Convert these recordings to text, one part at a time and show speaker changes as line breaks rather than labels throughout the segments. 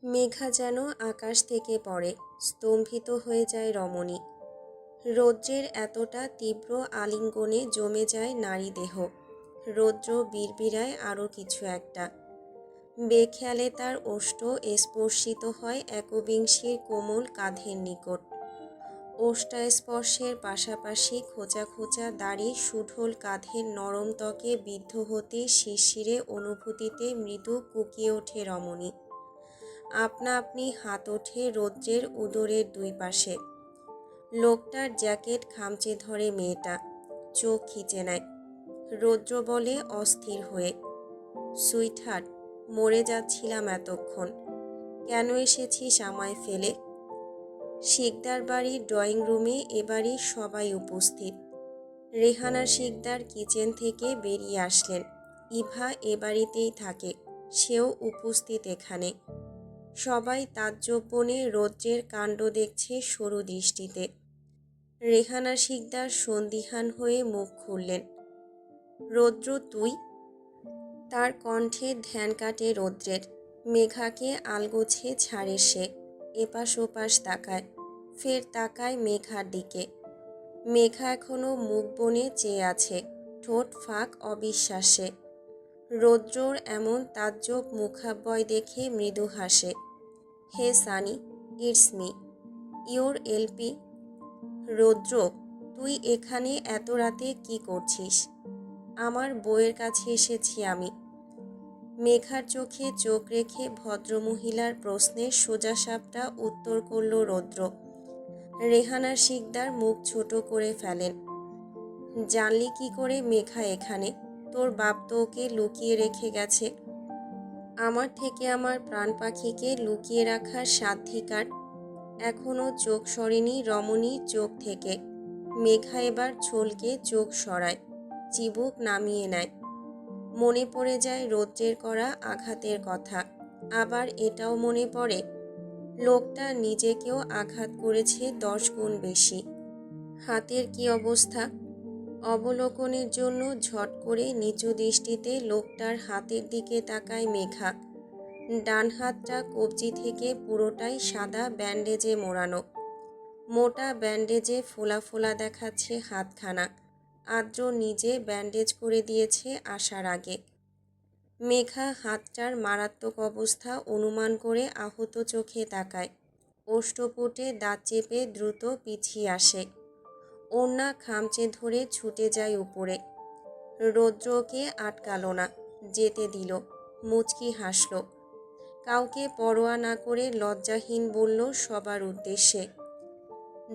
মেঘা যেন আকাশ থেকে পড়ে, স্তম্ভিত হয়ে যায় রমণী। রৌদ্রের এতটা তীব্র আলিঙ্গনে জমে যায় নারী দেহ। রৌদ্র বিড়বিড়ায় আরও কিছু একটা। বেখেয়ালে তার ওষ্ঠ স্পর্শিত হয় একবিংশীর কোমল কাঁধের নিকট। ওষ্ঠাস্পর্শের পাশাপাশি খোঁচা খোঁচা দাড়ি সুঢল কাঁধের নরম ত্বকে বিদ্ধ হতে শিরশিরে অনুভূতিতে মৃদু কুঁকিয়ে ওঠে রমণী। আপনা আপনি হাত ওঠে রৌদ্রের উদরের দুই পাশে। লোকটার জ্যাকেট খামচে ধরে মেয়েটা, চোখ খিচে নেয়। রৌদ্র বলে অস্থির হয়ে, সুইটহার্ট, মরে যাচ্ছিলাম এতক্ষণ। কেন এসেছিস আমায় ফেলে? শিকদার বাড়ির ড্রয়িং রুমে এবারই সবাই উপস্থিত। রেহানা শিকদার কিচেন থেকে বেরিয়ে আসলেন। ইভা এ বাড়িতেই থাকে, সেও উপস্থিত এখানে। সবাই তাজ্জবনে রৌদ্রের কাণ্ড দেখছে সরু দৃষ্টিতে। রেহানা শিকদার সন্দিহান হয়ে মুখ খুললেন। রৌদ্র, তুই? তার কণ্ঠে ধ্যান কাটে রৌদ্রের। মেঘাকে আলগোছে ছাড়ে সে। এপাশ ওপাশ তাকায়, ফের তাকায় মেঘার দিকে। মেঘা এখনো মুখ বনে চেয়ে আছে, ঠোঁট ফাঁক অবিশ্বাসে। রৌদ্রর এমন তাজ্জব মুখাব্যয় দেখে মৃদু হাসে। Hey Sunny, it's me, your LP. Roudro, তুই এখানে এত রাতে কি করছিস? আমার বউয়ের কাছে এসেছি আমি। মেঘার চোখে চোখ রেখে ভদ্রমহিলার প্রশ্নে সোজাসাপটা উত্তর করল রৌদ্র। রেহানা শিকদার মুখ ছোট করে ফেলেন। জানলি কি করে মেঘা এখানে? তোর বাপ তো ওকে লুকিয়ে রেখে গেছে। আমার থেকে আমার প্রাণ পাখিকে লুকিয়ে রাখার সাধ্ধিকার এখনও চোখ সরেনি রমণীর চোখ থেকে। মেঘা এবার ছলকে চোখ সরায়, চিবুক নামিয়ে নেয়। মনে পড়ে যায় রৌদ্রের করা আঘাতের কথা। আবার এটাও মনে পড়ে, লোকটা নিজেকেও আঘাত করেছে 10 গুণ বেশি। হাতের কি অবস্থা? অবলোকনের জন্য ঝট করে নিচু দৃষ্টিতে লোকটার হাতের দিকে তাকায় মেঘা। ডান হাতটা কবজি থেকে পুরোটাই সাদা ব্যান্ডেজে মোড়ানো। মোটা ব্যান্ডেজে ফোলা ফোলা দেখাচ্ছে হাতখানা। আদ্র নিজে ব্যান্ডেজ করে দিয়েছে আসার আগে। মেঘা হাতটার মারাত্মক অবস্থা অনুমান করে আহত চোখে তাকায়। ওষ্ঠপুটে দাঁত চেপে দ্রুত পিছিয়ে আসে। ওড়না খামচে ধরে ছুটে যায় উপরে। রৌদ্রকে আটকালো না, যেতে দিল। মুচকি হাসল। কাউকে পরোয়া না করে লজ্জাহীন বলল সবার উদ্দেশ্যে,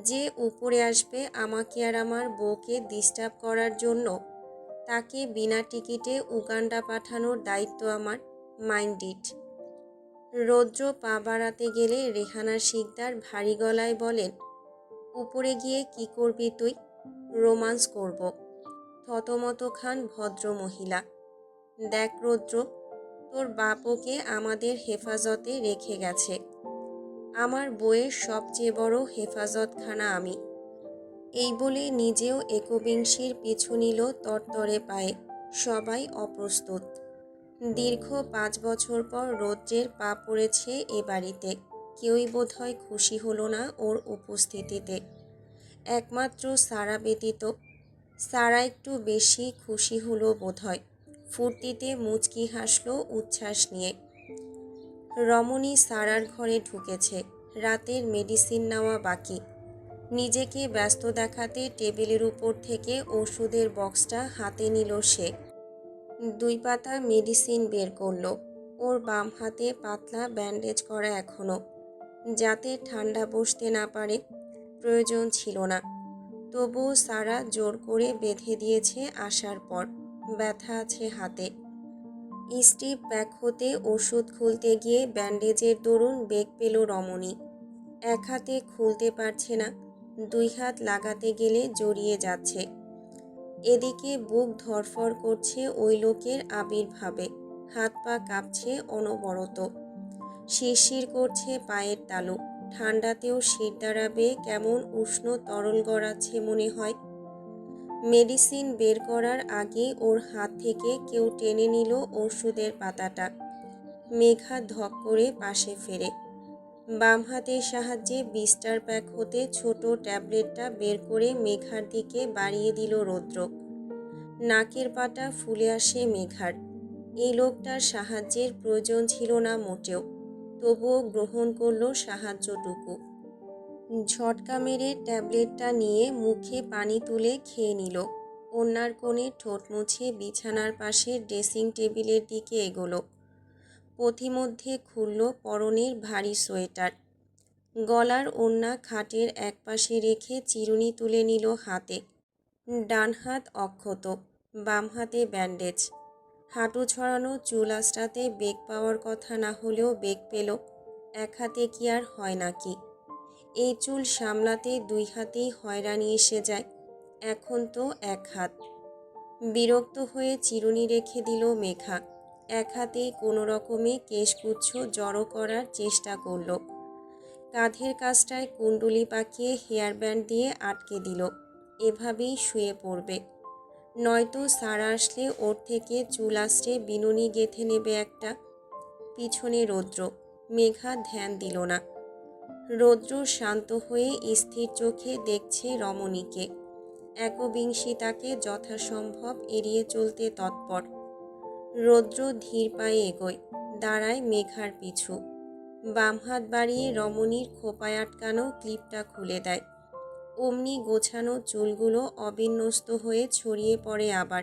যে উপরে আসবে আমাকে আর আমার বউকে ডিস্টার্ব করার জন্য, তাকে বিনা টিকিটে উগান্ডা পাঠানোর দায়িত্ব আমার। Mind it. রৌদ্র পা বাড়াতে গেলে রেহানা শিকদার ভারী গলায় বলেন, উপরে গিয়ে কি করবি তুই? রোমান্স করব। থতমত খান ভদ্র মহিলা। দেখ রৌদ্র, তোর বাপ ওকে আমাদের হেফাজতে রেখে গেছে। আমার বইয়ের সবচেয়ে বড় হেফাজতখানা আমি। এই বলে নিজেও একবিংশীর পিছু নিল তরতরে পায়ে। সবাই অপ্রস্তুত। দীর্ঘ 5 বছর পর রৌদ্রের পা পড়েছে এ বাড়িতে। কেউই বোধহয় খুশি হলো না ওর উপস্থিতিতে, একমাত্র সারা ব্যতীত। সারা একটু বেশি খুশি হলো বোধহয়। ফুর্তিতে মুচকি হাসল উচ্ছ্বাস নিয়ে। রমণী সারার ঘরে ঢুকেছে। রাতের মেডিসিন নেওয়া বাকি। নিজেকে ব্যস্ত দেখাতে টেবিলের উপর থেকে ওষুধের বক্সটা হাতে নিল সে। 2 পাতা মেডিসিন বের করল। ওর বাম হাতে পাতলা ব্যান্ডেজ করা এখনো, যাতে ঠান্ডা বসতে না পারে। প্রয়োজন ছিল না, তবুও সারা জোর করে বেঁধে দিয়েছে আসার পর। ব্যথা আছে হাতে। স্টিপ ব্যাক হতে ওষুধ খুলতে গিয়ে ব্যান্ডেজের দরুন বেগ পেল রমণী। এক হাতে খুলতে পারছে না, 2 হাত লাগাতে গেলে জড়িয়ে যাচ্ছে। এদিকে বুক ধড়ফড় করছে ওই লোকের আবির্ভাবে। হাত পা কাঁপছে অনবরত। শিরশির করছে পায়ের তালু। ঠান্ডাতেও শিরদাঁড়া বেয়ে কেমন উষ্ণ তরল গড়াচ্ছে মনে হয়। মেডিসিন বের করার আগে ওর হাত থেকে কেউ টেনে নিল ওষুধের পাতাটা। মেঘা ধক করে পাশে ফেরে। বাম হাতের সাহায্যে বিস্টার প্যাক হতে ছোট ট্যাবলেটটা বের করে মেঘার দিকে বাড়িয়ে দিল রৌদ্র। নাকের পাটা ফুলে আসে মেঘার। এই লোকটার সাহায্যের প্রয়োজন ছিল না মোটেও, তবুও গ্রহণ করল সাহায্যটুকু। ঝটকা মেরে ট্যাবলেটটা নিয়ে মুখে পানি তুলে খেয়ে নিল। ওড়নার কোণে ঠোঁট মুছে বিছানার পাশে ড্রেসিং টেবিলের দিকে এগোলো। পথিমধ্যে খুলল পরনের ভারী সোয়েটার। গলার ওড়না খাটের একপাশে রেখে চিরুনি তুলে নিল হাতে। ডান হাত অক্ষত, বাম হাতে ব্যান্ডেজ। হাঁটু ছড়ানো চুল আঁচড়াতে বেগ পাওয়ার কথা না হলেও বেগ পেল। এক হাতে কি আর হয় নাকি? এই চুল সামলাতে দুই হাতেই হয়রানি এসে যায়, এখন তো এক হাত। বিরক্ত হয়ে চিরুনি রেখে দিল মেঘা। এক হাতেই কোনো রকমে কেশগুচ্ছ জড়ো করার চেষ্টা করল। কাঁধের কাছটায় কুণ্ডুলি পাকিয়ে হেয়ার ব্যান্ড দিয়ে আটকে দিল। এভাবেই শুয়ে পড়বে, নয়তো সারা আসলে ওর থেকে চুল আঁচড়ে বিনুনি গেঁথে নেবে একটা। পিছনে রৌদ্র। মেঘা ধ্যান দিল না। রৌদ্র শান্ত হয়ে স্থির চোখে দেখছে রমণীকে। একবিংশী তাকে যথাসম্ভব এড়িয়ে চলতে তৎপর। রৌদ্র ধীর পায়ে এগোয়, দাঁড়ায় মেঘার পিছু। বাম হাত বাড়িয়ে রমণীর খোপায় আটকানো ক্লিপটা খুলে দেয়। অমনি গোছানো চুলগুলো অবিন্যস্ত হয়ে ছড়িয়ে পড়ে আবার।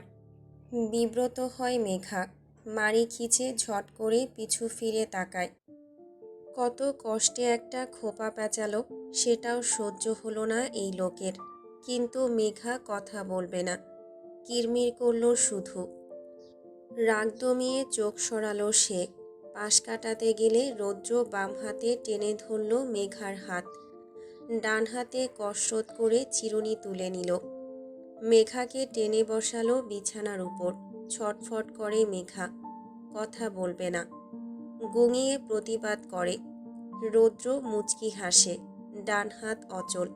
বিব্রত হয় মেঘা, মাড়ি খিচে ঝট করে পিছু ফিরে তাকায়। কত কষ্টে একটা খোপা পেঁচালো, সেটাও সহ্য হলো না এই লোকের। কিন্তু মেঘা কথা বলবে না, কিরমির করল শুধু। রাগ দমিয়ে চোখ সরালো সে। পাশ কাটাতে গেলে রৌদ্র বাম হাতে টেনে ধরল মেঘার হাত। ডান হাতে কসরত করে চিরুনি তুলে নিল। মেঘাকে টেনে বসালো বিছানার উপর। ছটফট করে মেঘা, কথা বলবে না। গুঙিয়ে প্রতিবাদ করে। রৌদ্র মুচকি হাসে, ডান হাত অচল।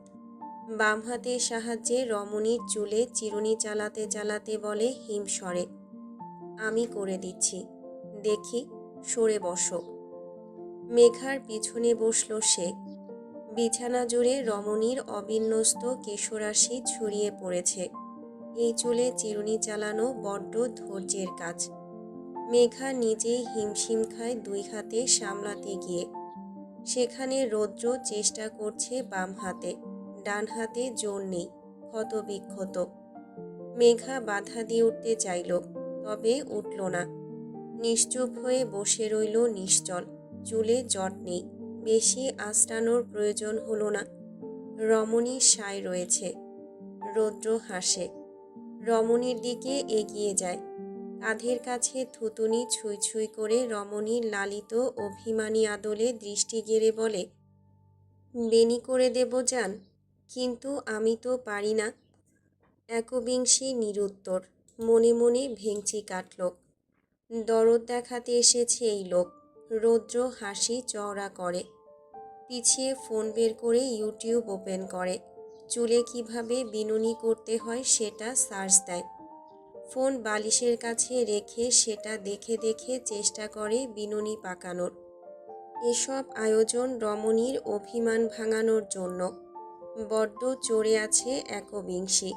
বাম হাতের সাহায্যে রমণীর চুলে চিরুনি চালাতে চালাতে বলে হিমস্বরে, আমি করে দিচ্ছি, দেখি, সরে বসো। মেঘার পিছনে বসল সে। বিছানা জুড়ে রমণীর অবিন্যস্ত কেশরাশি ছড়িয়ে পড়েছে। এই চুলে চিরুনি চালানো বড্ড ধৈর্যের কাজ। মেঘা নিজেই হিমশিম খায় দুই হাতে সামলাতে গিয়ে। সেখানে রৌদ্র চেষ্টা করছে বাম হাতে, ডান হাতে জোর নেই, ক্ষতবিক্ষত। মেঘা বাধা দিয়ে উঠতে চাইল, তবে উঠল না। নিশ্চুপ হয়ে বসে রইল নিশ্চল। চুলে জট নেই, বেশি আঁচড়ানোর প্রয়োজন হলো না। রমণীর সায় রয়েছে। রৌদ্র হাসে, রমণীর দিকে এগিয়ে যায়। কাঁধের কাছে থুতুনি ছুঁই ছুঁই করে রমণীর লালিত অভিমানী আদলে দৃষ্টি গেড়ে বলে, বেনি করে দেব জান, কিন্তু আমি তো পারি না। একবিংশী নিরুত্তর, মনে মনে ভেঙচি কাটল। দরদ দেখাতে এসেছে এই লোক। রৌদ্র হাসি চওড়া করে। পিছিয়ে ফোন বের করে ইউটিউব ওপেন করে। চুলে কিভাবে বিনুনি করতে হয় সেটা সার্চ দেয়। ফোন বালিশের কাছে রেখে সেটা দেখে দেখে চেষ্টা করে বিনুনি পাকানোর। এসব আয়োজন রমণীর অভিমান ভাঙানোর জন্য। বড্ড চড়ে আছে একবিংশী।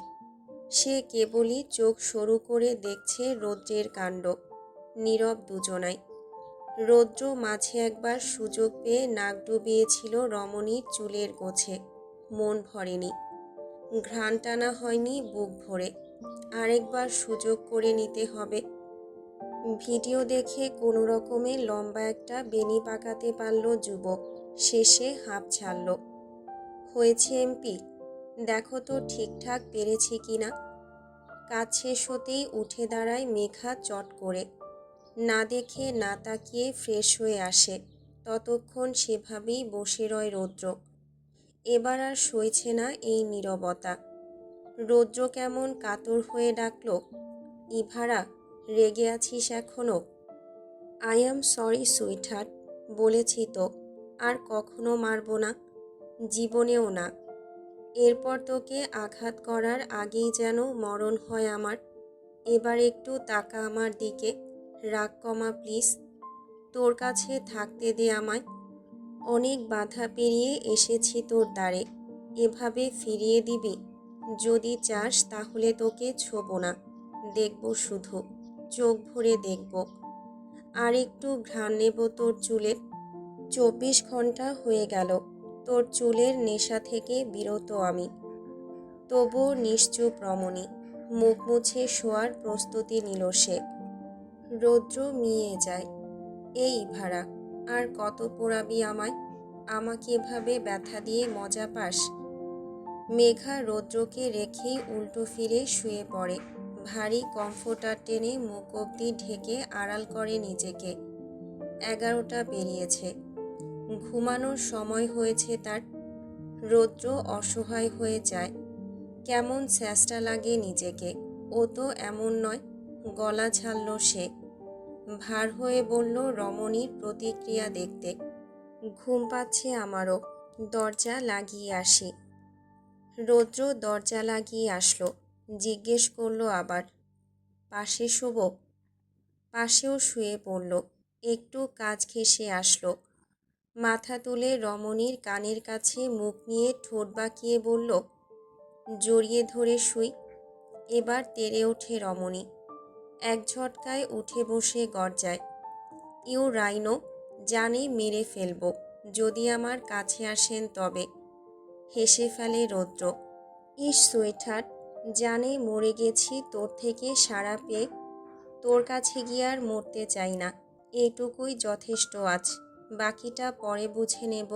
সে কেবলই চোখ সরু করে দেখছে রৌদ্রের কাণ্ড। নীরব দুজনাই। রৌদ্র মাঝে একবার সুযোগ পেয়ে নাক ডুবিয়েছিল রমণীর চুলের গোছে, মন ভরেনি। ঘ্রাণ টানা হয়নি বুক ভরে। আরেকবার সুযোগ করে নিতে হবে। ভিডিও দেখে কোনো রকমে লম্বা একটা বেনি পাকাতে পারল যুবক। শেষে হাঁপ ছাড়ল। হয়েছে এমপি, দেখো তো ঠিকঠাক পেরেছি কিনা। কাজ শেষ হতেই উঠে দাঁড়ায় মেঘা চট করে। না দেখে না তাকিয়ে ফ্রেশ হয়ে আসে। ততক্ষণ সেভাবেই বসে রয় রৌদ্র। এবার আর সইছে না এই নীরবতা। রৌদ্র কেমন কাতর হয়ে ডাকল, ইভারা, রেগে আছিস এখনো? আই অ্যাম সরি সুইটহার্ট, বলেছি তো, আর কখনো মারব না, জীবনেও না। এরপর তোকে আঘাত করার আগেই যেন মরণ হয় আমার। এবার একটু তাকা আমার দিকে, রাগ কমা প্লিজ। তোর কাছে থাকতে দে আমায়। অনেক বাধা পেরিয়ে এসেছি তোর দ্বারে, এভাবে ফিরিয়ে দিবি? যদি চাস তাহলে তোকে ছোবো না, দেখব শুধু, চোখ ভরে দেখব। আর একটু ঘ্রাণ নেব তোর চুলের। 24 ঘন্টা হয়ে গেল তোর চুলের নেশা থেকে বিরত আমি। তবুও নিশ্চুপ রমণী, মুখ মুছে শোয়ার প্রস্তুতি নিল সে। রৌদ্র মিয়ে যায়। এই ভাড়া, আর কত পোড়াবি আমায়? আমাকে এভাবে ব্যথা দিয়ে মজা পাস? মেঘা রৌদ্রকে রেখেই উল্টো ফিরে শুয়ে পড়ে। ভারী কমফোর্টার টেনে মুখ অবধি ঢেকে আড়াল করে নিজেকে। 11টা পেরিয়েছে, ঘুমানোর সময় হয়েছে তার। রৌদ্র অসহায় হয়ে যায়। কেমন চেষ্টা লাগে নিজেকে। ও তো এমন নয়। গলা ছাড়ল সে। ভার হয়ে বলল রমণীর প্রতিক্রিয়া দেখতে। ঘুম পাচ্ছে আমারও, দরজা লাগিয়ে আসি। রৌদ্র দরজা লাগিয়ে আসলো। জিজ্ঞেস করলো আবার, পাশে শোব? পাশেও শুয়ে পড়ল। একটু কাজ ঘেঁষে আসলো। মাথা তুলে রমণীর কানের কাছে মুখ নিয়ে ঠোঁট বাঁকিয়ে বলল, জড়িয়ে ধরে শুই। এবার তেড়ে ওঠে রমণী। এক ঝটকায় উঠে বসে গর্জায়, ইউ রাইনো, জানে মেরে ফেলবো যদি আমার কাছে আসেন তবে। হেসে ফেলে রৌদ্র। ইস সুইটহার্ট, জানে মরে গেছি তোর থেকে সাড়া পেয়ে। তোর কাছে গিয়ে আর মরতে চাই না, এটুকুই যথেষ্ট আজ, বাকিটা পরে বুঝে নেব।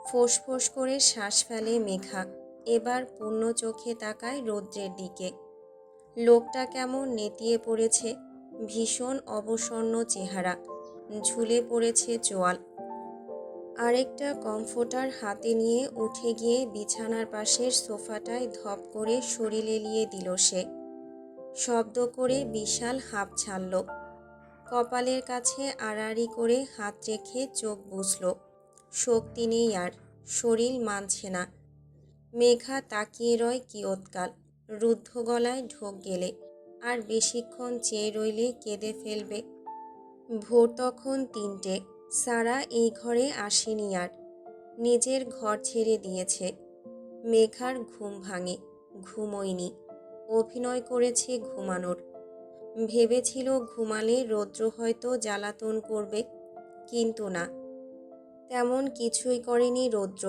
ফোঁস করে শ্বাস ফেলে মেঘা। এবার পূর্ণ চোখে তাকায় রৌদ্রের দিকে। লোকটা কেমন নেতিয়ে পড়েছে, ভীষণ অবসন্ন চেহারা, ঝুলে পড়েছে চোয়াল। আরেকটা কমফোর্টার হাতে নিয়ে উঠে গিয়ে বিছানার পাশের সোফাটায় ধপ করে শরীর এলিয়ে দিল সে। শব্দ করে বিশাল হাঁপ ছাড়ল। কপালের কাছে আড়াআড়ি করে হাত রেখে চোখ বুঝল। শক্তি নেই আর, শরীর মানছে না। মেঘা তাকিয়ে রয় কিয়ৎকাল। রুদ্ধ গলায় ঢোক গেলে আর বেশিক্ষণ চেয়ে রইলে কেঁদে ফেলবে। ভোর তখন 3টে। সারা এই ঘরে আসেনি আর, নিজের ঘর ছেড়ে দিয়েছে। মেঘার ঘুম ভাঙে। ঘুমোয়নি, অভিনয় করেছে ঘুমানোর। ভেবেছিল ঘুমালে রৌদ্র হয়তো জ্বালাতন করবে, কিন্তু না, তেমন কিছুই করেনি রৌদ্র।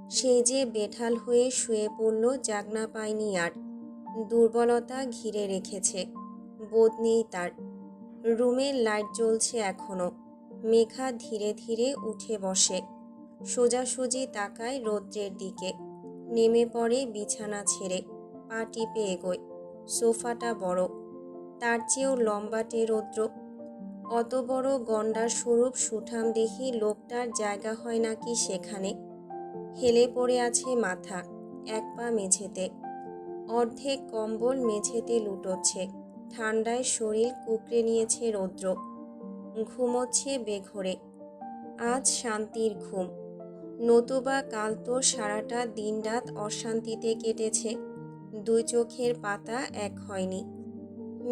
সে যে বেঢাল হয়ে শুয়ে পড়ল জাগনা পায়নি আর। দুর্বলতা ঘিরে রেখেছে, বোধ নেই তার। রুমের লাইট জ্বলছে এখনো। মেঘা ধীরে ধীরে উঠে বসে। সোজাসুজি তাকায় রৌদ্রের দিকে। নেমে পড়ে বিছানা ছেড়ে, পা টিপে এগোয়। সোফাটা বড়, তার চেয়েও লম্বাটে রৌদ্র। অত বড় গন্ডার স্বরূপ সুঠামদেহী লোকটার জায়গা হয় নাকি সেখানে। হেলে পড়ে আছে মাথা, এক পা মেঝেতে। অর্ধেক কম্বল মেঝেতে লুটোচ্ছে। ঠান্ডায় শরীর কুঁকড়ে নিয়েছে রৌদ্র। ঘুমোচ্ছে বেঘোরে। আজ শান্তির ঘুম, নতুবা কাল তো সারাটা দিনরাত অশান্তিতে কেটেছে। দুই চোখের পাতা এক হয়নি।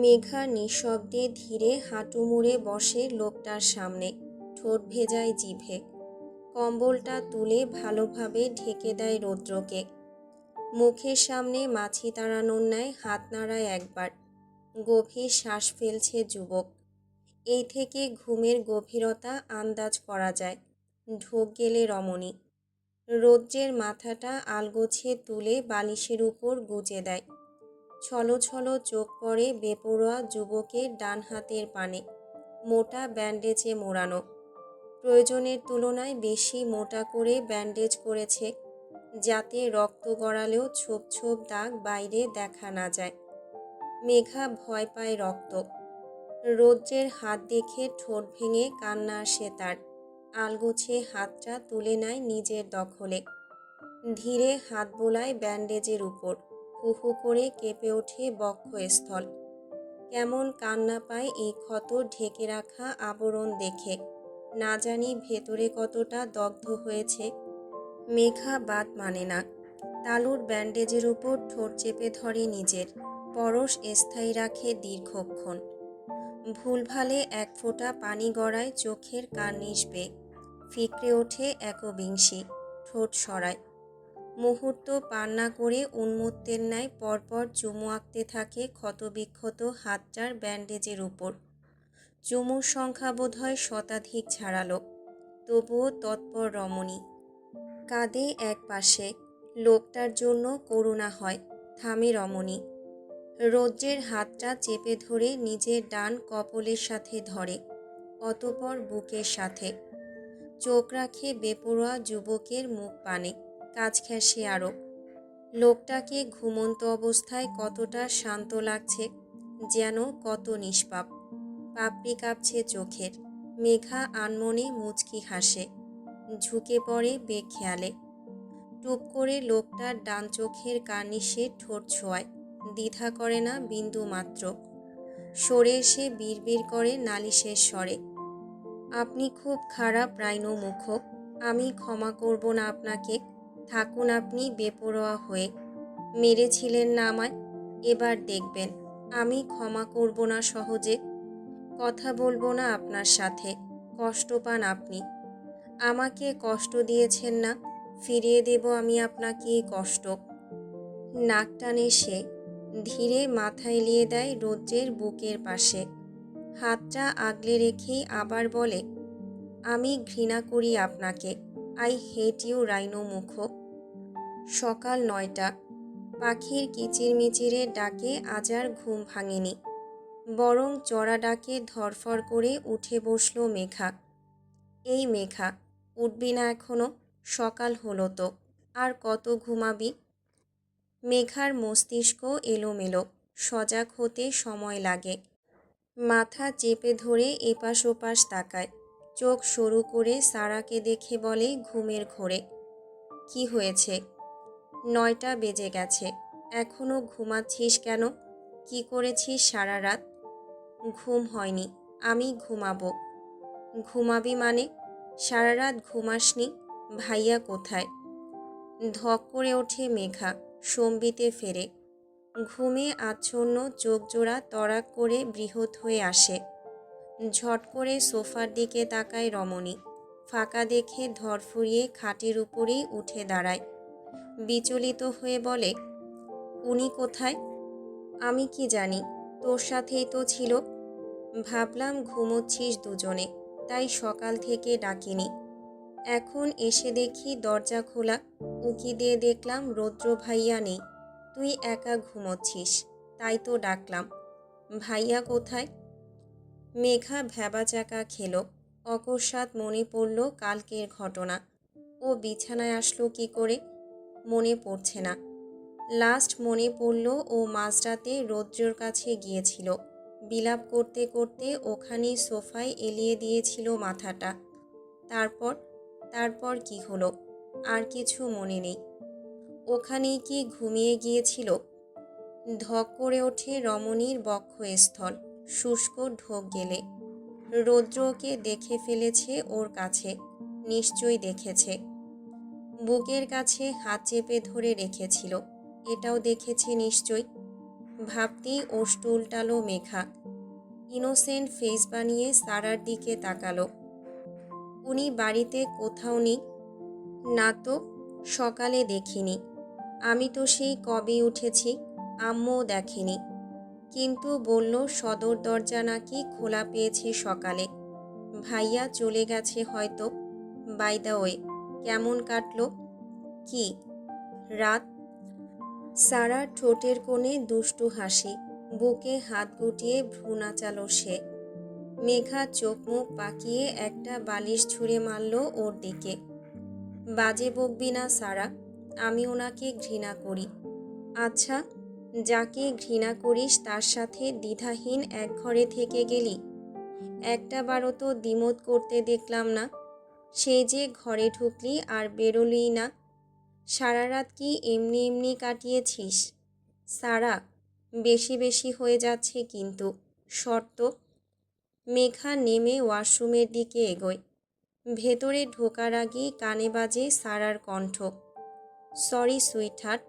মেঘা নিঃশব্দে ধীরে হাঁটু মুড়ে বসে লোকটার সামনে। ঠোঁট ভেজায় জিভে। কম্বলটা তুলে ভালোভাবে ঢেকে দেয় রৌদ্রকে। মুখের সামনে মাছি তাড়ানোর ন্যায় হাত নাড়ায় একবার। গভীর শ্বাস ফেলছে যুবক। এই থেকে ঘুমের গভীরতা আন্দাজ করা যায়। ঢোক গেলে রমণী। রৌদ্রের মাথাটা আলগোছে তুলে বালিশের উপর গুজে দেয়। ছলো ছলো চোখ পড়ে বেপরোয়া যুবকের ডান হাতের পানে। মোটা ব্যান্ডেজে মোড়ানো। প্রয়োজনের তুলনায় বেশি মোটা করে ব্যান্ডেজ করেছে, যাতে রক্ত গড়ালেও ছোপ ছোপ দাগ বাইরে দেখা না যায়। মেঘা ভয় পায় রক্ত। রৌদ্রের হাত দেখে ঠোঁট ভেঙে কান্না আসে তার। আলগোছে হাতটা তুলে নেয় নিজের দখলে। ধীরে হাত বোলায় ব্যান্ডেজের উপর। হু হু করে কেঁপে ওঠে বক্ষস্থল। কেমন কান্না পায় এই ক্ষত ঢেকে রাখা আবরণ দেখে। না জানি ভেতরে কতটা দগ্ধ হয়েছে। মেঘা বাদ মানে না। তালুর ব্যান্ডেজের উপর ঠোঁট চেপে ধরে নিজের। পরশ স্থায়ী রাখে দীর্ঘক্ষণ। ভুলভালে এক ফোঁটা পানি গড়ায় চোখের কার্নিশ বেয়ে, ফিকরে ওঠে একবিংশী, ঠোঁট সরায়। মুহূর্ত পার না করে উন্মত্তের ন্যায় পরপর চুমু আঁকতে থাকে ক্ষতবিক্ষত হাতটার ব্যান্ডেজের উপর। চুমুর সংখ্যা বোধহয় শতাধিক ছাড়ালো, তবুও তৎপর রমণী। কাঁদে এক পাশে, লোকটার জন্য করুণা হয়, থামে রমণী। রৌদ্রের হাতটা চেপে ধরে নিজের ডান কপলের সাথে ধরে, অতঃপর বুকের সাথে। চোখ রাখে বেপরোয়া যুবকের মুখ পানে, কাজ ঘেঁষে আরও। লোকটাকে ঘুমন্ত অবস্থায় কতটা শান্ত লাগছে, যেন কত নিষ্পাপ। পাপড়ি কাঁপছে চোখের। মেঘা আনমনে মুচকি হাসে, ঝুঁকে পড়ে বেখেয়ালে। টুপ করে লোকটার ডান চোখের কার্নিশে ঠোঁট ছোঁয়ায়, দ্বিধা করে না বিন্দু মাত্র। সরে এসে বিড়বিড় করে নালিশের স্বরে, আপনি খুব খারাপ রাইনমুখ, আমি ক্ষমা করব না আপনাকে। থাকুন আপনি বেপরোয়া হয়ে। মেরেছিলেন না আমায়, এবার দেখবেন আমি ক্ষমা করব না সহজে। কথা বলবো না আপনার সাথে, কষ্ট পান আপনি। আমাকে কষ্ট দিয়েছেন না, ফিরিয়ে দেব আমি আপনাকে এই কষ্ট। নাক টানে সে, ধীরে মাথা এলিয়ে দেয় রৌদ্রের বুকের পাশে। হাতটা আগলে রেখেই আবার বলে, আমি ঘৃণা করি আপনাকে। আই হেট ইউ রাইনমুখ। সকাল 9টা। পাখির কিচিরমিচিরের ডাকে আজ আর ঘুম ভাঙেনি, বরং চড়া ডাকে ধরফর করে উঠে বসল মেঘা। এই মেঘা, উঠবি না এখনো? সকাল হলো তো, আর কত ঘুমাবি? মেঘার মস্তিষ্ক এলোমেলো, সজাগ হতে সময় লাগে। মাথা চেপে ধরে এপাশ ওপাশ তাকায়, চোখ সরু করে সারাকে দেখে বলে ঘুমের ঘোরে, কি হয়েছে? 9টা বেজে গেছে, এখনো ঘুমাচ্ছিস কেন? কি করেছিস সারা রাত? ঘুম হয়নি, আমি ঘুমাবো। ঘুমাবি মানে? সারা রাত ঘুমাসনি? ভাইয়া কোথায়? ধক করে ওঠে মেঘা, সম্বিতে ফেরে। ঘুমে আচ্ছন্ন চোখ জোড়া তড়াক করে বৃহৎ হয়ে আসে। ঝট করে সোফার দিকে তাকায় রমণী। ফাঁকা দেখে ধরফুরিয়ে খাটের উপরেই উঠে দাঁড়ায়। বিচলিত হয়ে বলে, উনি কোথায়? আমি কি জানি, তোর সাথেই তো ছিল। ভাবলাম ঘুমোচ্ছিস দুজনে, তাই সকাল থেকে ডাকিনি। এখন এসে দেখি দরজা খোলা, উকি দিয়ে দেখলাম রৌদ্র ভাইয়া নেই। তুই একা ঘুমোচ্ছিস, তাই তো ডাকলাম। ভাইয়া কোথায়? মেঘা ভ্যাবাচাকা খেল। অকস্মাৎ মনে পড়ল কালকের ঘটনা। ও বিছানায় আসলো কি করে? মনে পড়ছে না। লাস্ট মনে পড়ল ও মাঝরাতে রৌদ্রের কাছে গিয়েছিল। বিলাপ করতে করতে ওখানেই সোফায় এলিয়ে দিয়েছিল মাথাটা। তারপর তারপর কি হলো আর কিছু মনে নেই। ওখানেই কি ঘুমিয়ে গিয়েছিল? ধক করে ওঠে রমণীর বক্ষস্থল, শুষ্ক ঢোক গেলে। রৌদ্র ওকে দেখে ফেলেছে ওর কাছে, নিশ্চয়ই দেখেছে। বুকের কাছে হাত চেপে ধরে রেখেছিল, এটাও দেখেছে নিশ্চয়ই। ভাবতেই ওষ্ঠ উল্টালো মেঘা। ইনোসেন্ট ফেস বানিয়ে সারার দিকে তাকালো। উনি বাড়িতে কোথাও নেই। না তো, সকালে দেখিনি। আমি তো সেই কবে উঠেছি, আম্মুও দেখেনি। কিন্তু বলল সদর দরজা নাকি খোলা পেয়েছে সকালে। ভাইয়া চলে গেছে হয়তো। বাই দ্য ওয়ে, কেমন কাটলো? কি রাত? সারার ঠোঁটের কোণে দুষ্টু হাসি, বুকে হাত গুটিয়ে ভ্রু নাচালো সে। মেঘা চোখ মুখ পাকিয়ে একটা বালিশ ছুঁড়ে মারল ওর দিকে। বাজে বকবি না সারা, আমি ওনাকে ঘৃণা করি। আচ্ছা, যাকে ঘৃণা করিস তার সাথে দ্বিধাহীন এক ঘরে থেকে গেলি? একটা বারও তো দ্বিমত করতে দেখলাম না। সেই যে ঘরে ঢুকলি আর বেরোলি না। সারা রাত কি এমনি এমনি কাটিয়েছিস? সারা, বেশি বেশি হয়ে যাচ্ছে কিন্তু। শর্ত। মেঘা নেমে ওয়াশরুমের দিকে এগোয়। ভেতরে ঢোকার আগেই কানে বাজে সারার কণ্ঠ, সরি সুইটহার্ট।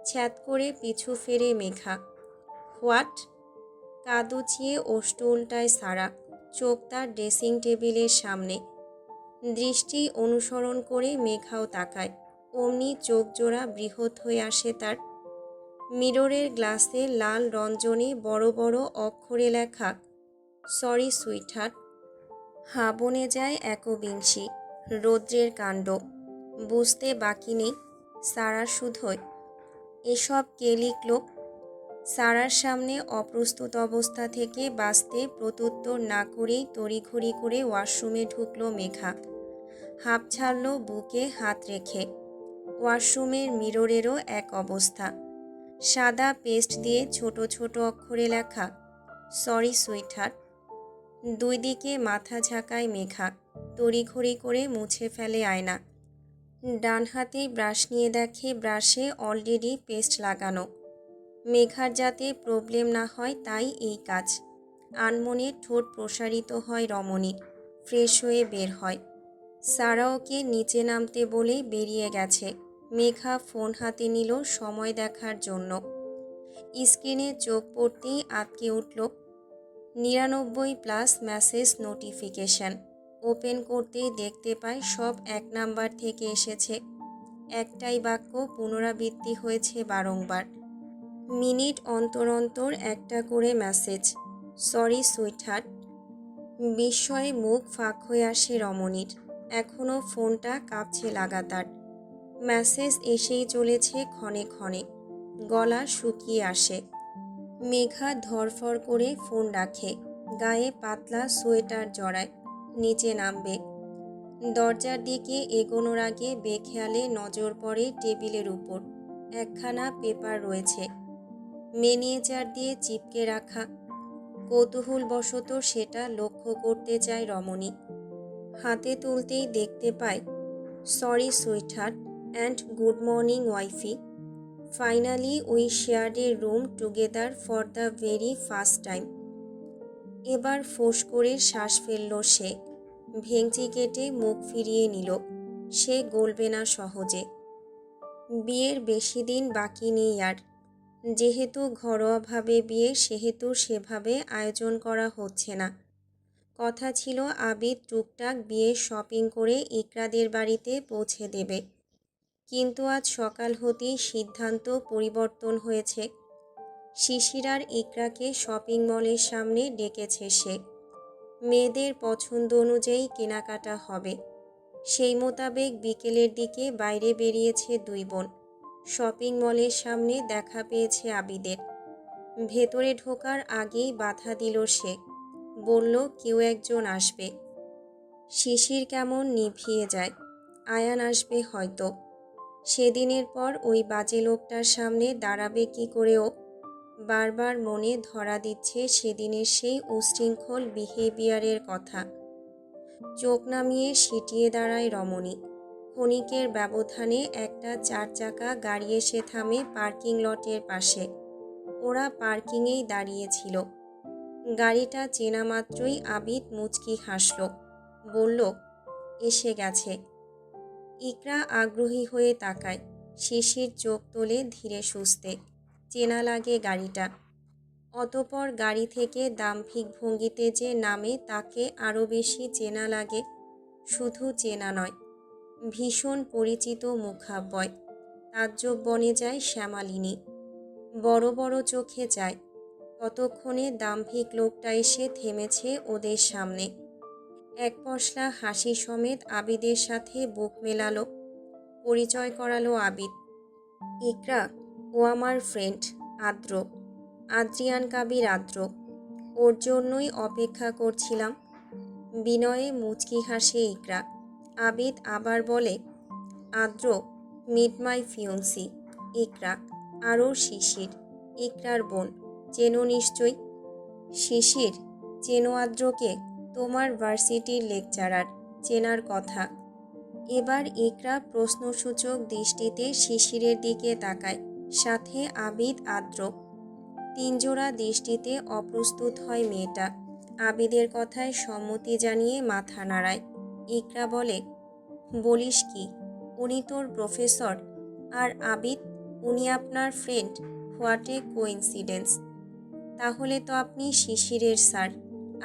ছ্যাদ করে পিছু ফেরে মেঘা। হোয়াট? কাদুচিয়ে ওষ্ঠ উল্টায় সারা, চোখ তার ড্রেসিং টেবিলের সামনে। দৃষ্টি অনুসরণ করে মেঘাও তাকায়। অমনি চোখ জোড়া বৃহৎ হয়ে আসে তার। মিররের গ্লাসে লাল রঞ্জনে বড় বড় অক্ষরে লেখা, সরি সুইটহার্ট। হাঁ বনে যায় একবিংশী, রৌদ্রের কাণ্ড। বুঝতে বাকি নেই সারা শুধোয় এসব কে লিখল। সারার সামনে অপ্রস্তুত অবস্থা থেকে বাঁচতে প্রত্যুত্তর না করেই তড়িঘড়ি করে ওয়াশরুমে ঢুকল মেঘা। হাঁপ ছাড়ল বুকে হাত রেখে। ওয়াশরুমের মিররেরও এক অবস্থা। সাদা পেস্ট দিয়ে ছোট ছোট অক্ষরে লেখা, সরি সুইটহার্ট। দুই দিকে মাথা ঝাঁকায় মেঘা, তড়িঘড়ি করে মুছে ফেলে আয়না। ডান হাতে ব্রাশ নিয়ে দেখে ব্রাশে অলরেডি পেস্ট লাগানো। মেঘার যাতে প্রবলেম না হয় তাই এই কাজ। আনমনে ঠোঁট প্রসারিত হয় রমণীর, ফ্রেশ হয়ে বের হয়। সারা ওকে নিচে নামতে বলে বেরিয়ে গেছে। মেঘা ফোন হাতে নিল সময় দেখার জন্য। স্ক্রিনে চোখ পড়তেই আটকে উঠল 99+ মেসেজ নোটিফিকেশন। ওপেন করতেই দেখতে পায় সব 1 নাম্বার থেকে এসেছে। একটাই বাক্য পুনরাবৃত্তি হয়েছে বারংবার। মিনিট অন্তর অন্তর একটা করে মেসেজ, সরি সুইটহার্ট। বিস্ময়ে মুখ ফাঁক হয়ে আসে রমণীর। এখনও ফোনটা কাঁপছে লাগাতার। মেসেজ এসেই চলেছে ক্ষণে ক্ষণে। গলা শুকিয়ে আসে। মেঘা ধরফর করে ফোন রাখে, গায়ে পাতলা সোয়েটার জড়ায়। নিচে নামবে। দরজার দিকে এগোনোর আগে বেখেয়ালে নজর পড়ে টেবিলের উপর একখানা পেপার রয়েছে, মেনিয়েচার দিয়ে চিপকে রাখা। কৌতূহলবশত সেটা লক্ষ্য করতে চায় রমণী। হাতে তুলতেই দেখতে পায়, sorry sweetheart and good morning wifey. Finally we shared a room together for the very first time. এবার ফোঁস করে শ্বাস ফেলল সে। ভেঙচি কেটে মুখ ফিরিয়ে নিল। সে গলবে না সহজে। বিয়ের বেশি দিন বাকি নেই আর। যেহেতু ঘরোয়াভাবে বিয়ে সেহেতু সেভাবে আয়োজন করা হচ্ছে না। কথা ছিল আবিদ টুকটাক বিয়ের শপিং করে ইকরাদের বাড়িতে পৌঁছে দেবে। কিন্তু আজ সকাল হতেই সিদ্ধান্ত পরিবর্তন হয়েছে। শিশির আর ইকরাকে শপিং মলের সামনে ডেকেছে সে। মেয়েদের পছন্দ অনুযায়ী কেনাকাটা হবে। সেই মোতাবেক বিকেলের দিকে বাইরে বেরিয়েছে দুই বোন। শপিং মলের সামনে দেখা পেয়েছে আবিদের। ভেতরে ঢোকার আগেই বাধা দিল সে। বলল কেউ একজন আসবে। শিশির কেমন নিভিয়ে যায়। আয়ান আসবে হয়তো। সেদিনের পর ওই বাজে লোকটার সামনে দাঁড়াবে কি করে ও? বারবার মনে ধরা দিচ্ছে সেদিনের সেই উশৃঙ্খল বিহেভিয়ারের কথা। চোখ নামিয়ে সিটিয়ে দাঁড়ায় রমণী। ক্ষণিকের ব্যবধানে একটা 4 চাকা গাড়ি এসে থামে পার্কিং লটের পাশে। ওরা পার্কিংয়েই দাঁড়িয়েছিল। গাড়িটা চেনা মাত্রই আবিদ মুচকি হাসল। বলল, এসে গেছে। ইকরা আগ্রহী হয়ে তাকায়। শিশির চোখ তোলে ধীরে সুস্থে। চেনা লাগে গাড়িটা। অতঃপর গাড়ি থেকে দাম্ভিক ভঙ্গিতে যে নামে তাকে আরও বেশি চেনা লাগে। শুধু চেনা নয়, ভীষণ পরিচিত মুখাব্যয়। তাজ্জব বনে যায় শ্যামালিনী। বড় বড় চোখে চায়। ততক্ষণে দাম্ভিক লোকটা এসে থেমেছে ওদের সামনে। এক পশলা হাসি সমেত আবিদের সাথে বুক মেলালো। পরিচয় করালো আবিদ। ইকরা, ও আমার ফ্রেন্ড আদ্র, আদ্রিয়ান কাবির আদ্র। ওর জন্যই অপেক্ষা করছিলাম। বিনয়ে মুচকি হাসে ইকরা। আবিদ আবার বলে, আদ্র, মিট মাই ফিয়ন্সি ইকরা। আরও শিশির, ইকরার বোন। চেনো নিশ্চয়ই। শিশির, চেনো আদ্রকে? তোমার ভার্সিটির লেকচারার, চেনার কথা। এবার ইকরা প্রশ্নসূচক দৃষ্টিতে শিশিরের দিকে তাকায়, সাথে আবিদ আদ্র। 3 জোড়া দৃষ্টিতে অপ্রস্তুত হয় মেয়েটা। আবিদের কথায় সম্মতি জানিয়ে মাথা নাড়ায়। ইকরা বলে, বলিস কি, উনি তোর প্রফেসর? আর আবিদ, উনি আপনার ফ্রেন্ড? What a coincidence. তাহলে তো আপনি শিশিরের স্যার,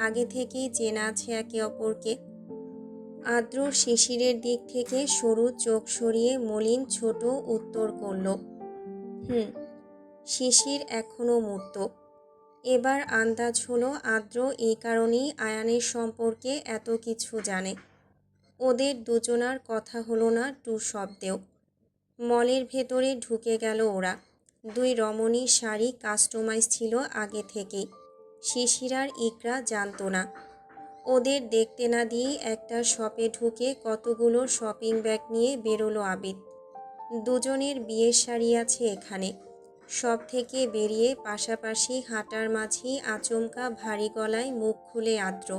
আগে থেকেই চেনা আছে একে অপরকে। আদ্র শিশিরের দিক থেকে সরু চোখ সরিয়ে মলিন ছোট উত্তর করল, হুম। শিশির এখনও মূর্ত। এবার আন্দাজ হলো আদ্র এই কারণেই আয়ানের সম্পর্কে এত কিছু জানে। ওদের দুজনার কথা হলো না টু শব্দেও। মলের ভেতরে ঢুকে গেল ওরা। দুই রমণীর শাড়ি কাস্টমাইজ ছিল আগে থেকেই। শিশির আর ইকরা জানতো না। ওদের দেখতে না দিয়েই একটা শপে ঢুকে কতগুলো শপিং ব্যাগ নিয়ে বেরোলো আবিদ। দুজনের বিয়ের শাড়ি আছে এখানে। সব থেকে বেরিয়ে পাশাপাশি হাঁটার মাঝেই আচমকা ভারী গলায় মুখ খুলে আদ্র,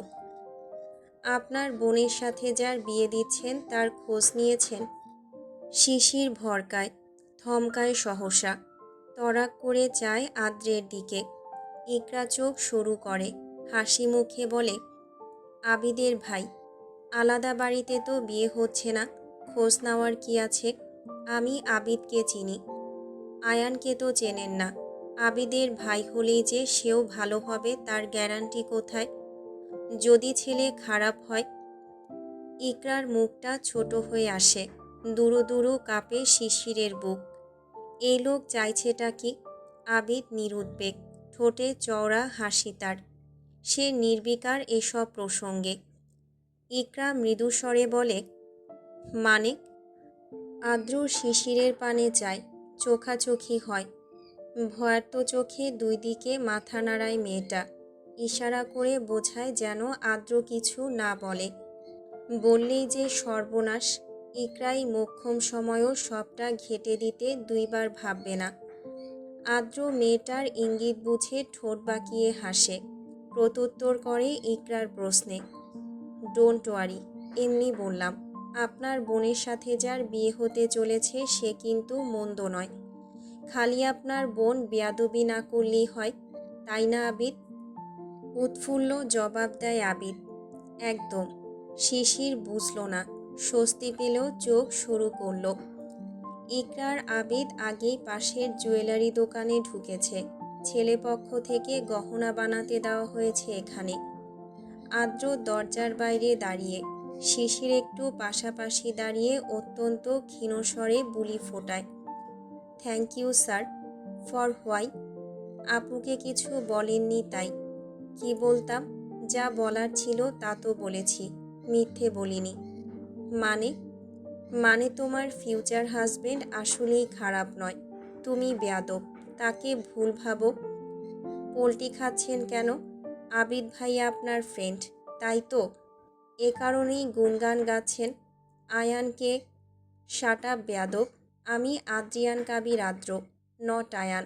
আপনার বোনের সাথে যার বিয়ে দিচ্ছেন তার খোঁজ নিয়েছেন? শিশির ভরকায়, থমকায় সহসা, তড়াক করে চায় আদ্রের দিকে। ইকরা চোখ সরু করে, হাসি মুখে বলে, আবিদের ভাই, আলাদা বাড়িতে তো বিয়ে হচ্ছে না, খোঁজ নেওয়ার কি আছে? আমি আবিদকে চিনি। আয়ানকে তো চেনেন না। আবিদের ভাই হলেই যে সেও ভালো হবে তার গ্যারান্টি কোথায়? যদি ছেলে খারাপ হয়? ইকরার মুখটা ছোট হয়ে আসে, দুরু দুরু কাঁপে শিশিরের বুক। এই লোক চাইছেটা কি? আবিদ নিরুদ্বেগ, ঠোঁটে চওড়া হাসি তার। সে নির্বিকার এসব প্রসঙ্গে। ইকরা মৃদুস্বরে বলে, মানে? আদ্র শিশিরের পানে যায়, চোখাচোখি হয়। ভয়ার্ত চোখে দুই দিকে মাথা নাড়ায় মেয়েটা। ইশারা করে বোঝায় যেন আদ্র কিছু না বলে। বললেই যে সর্বনাশ। ইকরাই মোক্ষম সময়ও সবটা ঘেঁটে দিতে দুইবার ভাববে না। আদ্র মেয়েটার ইঙ্গিত বুঝে ঠোঁট বাঁকিয়ে হাসে, প্রত্যুত্তর করে ইকরার প্রশ্নে, ডোন্ট ওয়ারি, এমনি বললাম। আপনার বোনের সাথে যার বিয়ে হতে চলেছে সে কিন্তু মন্দ নয়। খালি আপনার বোন বেয়াদবি না করলেই হয়, তাই না আবিদ? উৎফুল্ল জবাব দেয় আবিদ, একদম। শিশির বুঝল না, স্বস্তি পেলেও চোখ সরু করল। ইকরার আবিদ আগেই পাশের জুয়েলারি দোকানে ঢুকেছে। ছেলেপক্ষ থেকে গহনা বানাতে দেওয়া হয়েছে এখানে। আদ্র দরজার বাইরে দাঁড়িয়ে, শিশির একটু পাশাপাশি দাঁড়িয়ে অত্যন্ত ক্ষীণস্বরে বুলি ফোটায়, thank you sir. For why? আপুকে কিছু বলেননি তাই। কি বলতাম? যা বলার ছিল তা তো বলেছি, মিথ্যে বলিনি। মানে? মানে তোমার ফিউচার হাজবেন্ড আসলেই খারাপ নয়, তুমি বেয়াদব, তাকে ভুল ভাবো। পোল্টি খাচ্ছেন কেন? আবিদ ভাইয়া আপনার ফ্রেন্ড, তাই তো? এ কারণেই গুণগান গাচ্ছেন আয়ানকে। শাট আপ বেয়াদব। আমি আদ্রিয়ান কাবির আদ্র, নট আয়ান।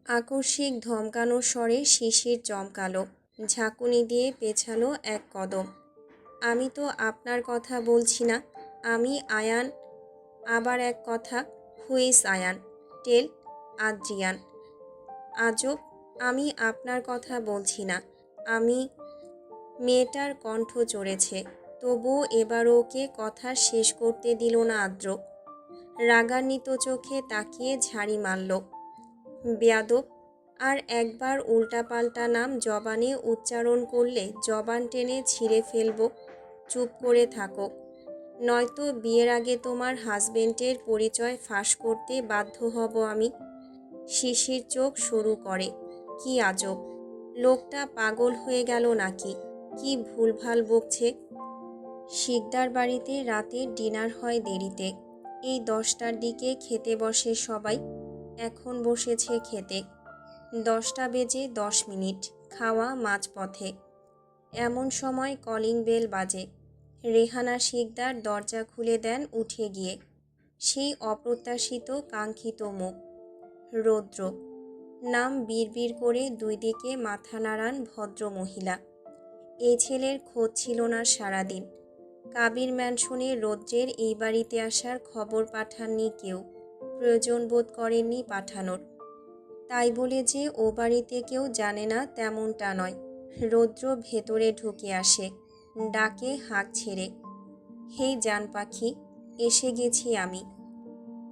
আকস্মিক ধমকানো স্বরে শিশির চমকালো, ঝাঁকুনি দিয়ে পেছালো এক কদম। আমি তো আপনার কথা বলছি না, আমি আয়ান। আবার এক কথা, হুইস আয়ান? টেল। আদ্রিয়ান। আজব, আমি আপনার কথা বলছি না, আমি। মেয়েটার কণ্ঠ চড়েছে, তবুও এবারও ওকে কথা শেষ করতে দিল না আদ্র। রাগান্বিত চোখে তাকিয়ে ঝাড়ি মারল, বেয়াদব। আর একবার উল্টাপাল্টা নাম জবানে উচ্চারণ করলে জবান টেনে ছিঁড়ে ফেলব। চুপ করে থাকো, নয়তো বিয়ের আগে তোমার হাজবেন্ডের পরিচয় ফাঁস করতে বাধ্য হব আমি। শিশির চোখ সরু করে, কি আজব, লোকটা পাগল হয়ে গেল নাকি? কি ভুলভাল বকছে। শিকদার বাড়িতে রাতের ডিনার হয় দেরিতে। এই 10টার দিকে খেতে বসে সবাই। এখন বসেছে খেতে। 10টা বেজে 10 মিনিট, খাওয়া মাঝপথে। এমন সময় কলিং বেল বাজে। রেহানা শিকদার দরজা খুলে দেন উঠে গিয়ে। সেই অপ্রত্যাশিত কাঙ্ক্ষিত মুখ, রৌদ্র। নাম বিড়বিড় করে দুই দিকে মাথা নাড়ান ভদ্র মহিলা। এই ছেলের খোঁজ ছিল না সারাদিন। কাবির ম্যানশনে রৌদ্রের এই বাড়িতে আসার খবর পাঠাননি কেউ, প্রয়োজন বোধ করেননি পাঠানোর। তাই বলে যে ও বাড়িতে কেউ জানে না তেমনটা নয়। রৌদ্র ভেতরে ঢুকে আসে, ডাকে হাঁক ছেড়ে, হেই জান পাখি, এসে গেছি আমি।